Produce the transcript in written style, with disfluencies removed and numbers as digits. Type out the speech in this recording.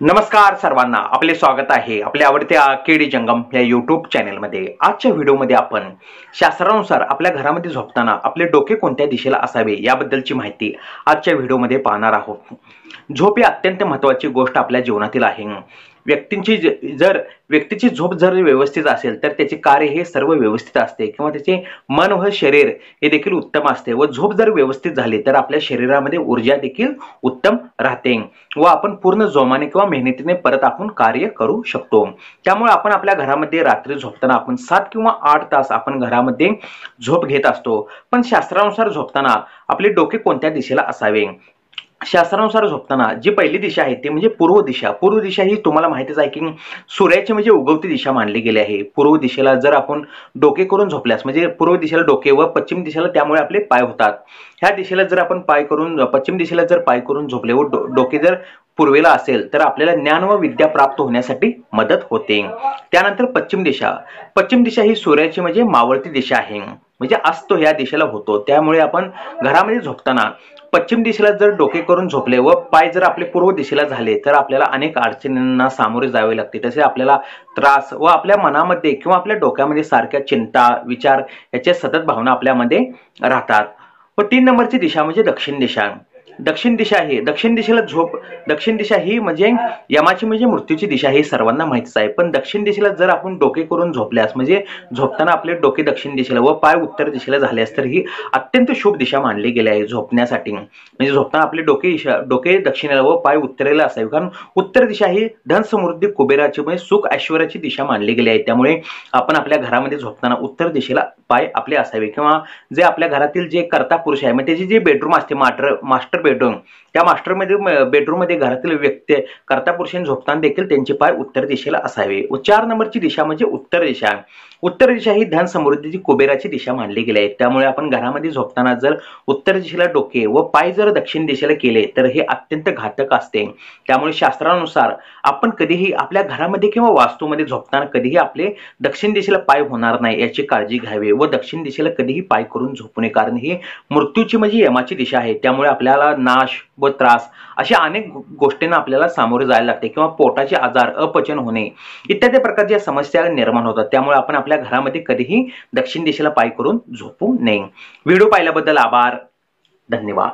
नमस्कार सर्वांना, आपले स्वागत आहे आपल्या आवडत्या केडी जंगम या यूट्यूब चॅनलमध्ये। आजच्या व्हिडिओमध्ये आपण शास्त्रानुसार आपल्या घरामध्ये झोपताना आपले डोके कोणत्या दिशेला असावे याबद्दलची माहिती आजच्या व्हिडिओमध्ये पाहणार आहोत। झोप ही अत्यंत महत्त्वाची गोष्ट आपल्या जीवनातील आहे। व्यक्तीची झोप जर व्यवस्थित असेल तर त्याचे कार्य हे सर्व व्यवस्थित असते किंवा त्याचे मन व शरीर हे देखील उत्तम असते व झोप जर व्यवस्थित झाली तर आपल्या शरीरामध्ये ऊर्जा देखील उत्तम राहते व आपण पूर्ण जोमाने किंवा मेहनतीने परत आपण कार्य करू शकतो। त्यामुळे आपण आपल्या घरामध्ये रात्री झोपताना आपण 7 किंवा 8 तास आपण घरामध्ये झोप घेत असतो। पण शास्त्रानुसार झोपताना आपले डोके कोणत्या दिशेला असावे? शास्त्रानुसार झोपताना जी पहिली दिशा आहे ती म्हणजे पूर्व दिशा। पूर्व दिशा ही तुम्हाला माहितीच आहे की सूर्याची म्हणजे उगवती दिशा मानली गेली आहे। पूर्व दिशेला जर आपण डोके करून झोपल्यास म्हणजे पूर्व दिशेला डोके व पश्चिम दिशेला त्यामुळे आपले पाय होतात। ह्या दिशेला जर आपण पाय करून पश्चिम दिशेला जर पाय करून झोपले व डोके जर पूर्वेला असेल तर आपल्याला ज्ञान व विद्या प्राप्त होण्यासाठी मदत होते। त्यानंतर पश्चिम दिशा। पश्चिम दिशा ही सूर्याची म्हणजे मावळती दिशा आहे, म्हणजे अस्त या दिशेला होतो। त्यामुळे आपण घरामध्ये झोपताना पश्चिम दिशेला जर डोके करून झोपले व पाय जर आपले पूर्व दिशेला झाले तर आपल्याला अनेक अडचणींना सामोरे जावे लागते। तसे आपल्याला त्रास व आपल्या मनामध्ये किंवा आपल्या डोक्यामध्ये सारख्या चिंता विचार याच्या सतत भावना आपल्यामध्ये राहतात। व 3 नंबरची दिशा म्हणजे दक्षिण दिशा। दक्षिण दिशा ही म्हणजे यमाची म्हणजे मृत्यूची दिशा ही सर्वांना माहितीच आहे। पण दक्षिण दिशेला जर आपण डोके करून झोपल्यास म्हणजे झोपताना आपले डोके दक्षिण दिशेला व पाय उत्तर दिशेला झाल्यास तर ही अत्यंत शुभ दिशा मानली गेली आहे झोपण्यासाठी। म्हणजे झोपताना आपले डोके दक्षिणेला व पाय उत्तरेला असावे, कारण उत्तर दिशा ही धन समृद्धी कुबेराची म्हणजे सुख ऐश्वर्याची दिशा मानली गेली आहे। त्यामुळे आपण आपल्या घरामध्ये झोपताना उत्तर दिशेला पाय आपले असावे किंवा जे आपल्या घरातील जे कर्ता पुरुष आहे म्हणजे त्याची जी बेडरूम असते मास्टर बेडरूम, त्या बेडरूम मध्ये घरातील व्यक्ती कर्ता पुरुषांनी झोपताना देखील त्यांचे पाय उत्तर दिशेला असावे। व 4 नंबरची दिशा म्हणजे उत्तर दिशा। उत्तर दिशा ही धन समृद्धीची कुबेराची दिशा मानली गेली आहे। त्यामुळे आपण घरामध्ये झोपताना जर उत्तर दिशेला डोके व पाय जर दक्षिण दिशेला केले तर हे अत्यंत घातक असते। त्यामुळे शास्त्रानुसार आपण कधीही आपल्या घरामध्ये किंवा वास्तूमध्ये झोपताना कधीही आपले दक्षिण दिशेला पाय होणार नाही याची काळजी घ्यावी व दक्षिण दिशेला कधीही पाय करून झोपू नये, कारण ही मृत्यूची म्हणजे यमाची दिशा आहे। त्यामुळे आपल्याला नाश व त्रास अशा अनेक गोष्टींना आपल्याला सामोरे जायला लागते किंवा पोटाचे आजार अपचन होणे इत्यादी प्रकारच्या समस्या निर्माण होतात। त्यामुळे आपण आपल्या घरामध्ये कधीही दक्षिण दिशेला पाय करून झोपू नये। व्हिडिओ पाहिल्याबद्दल आभार, धन्यवाद।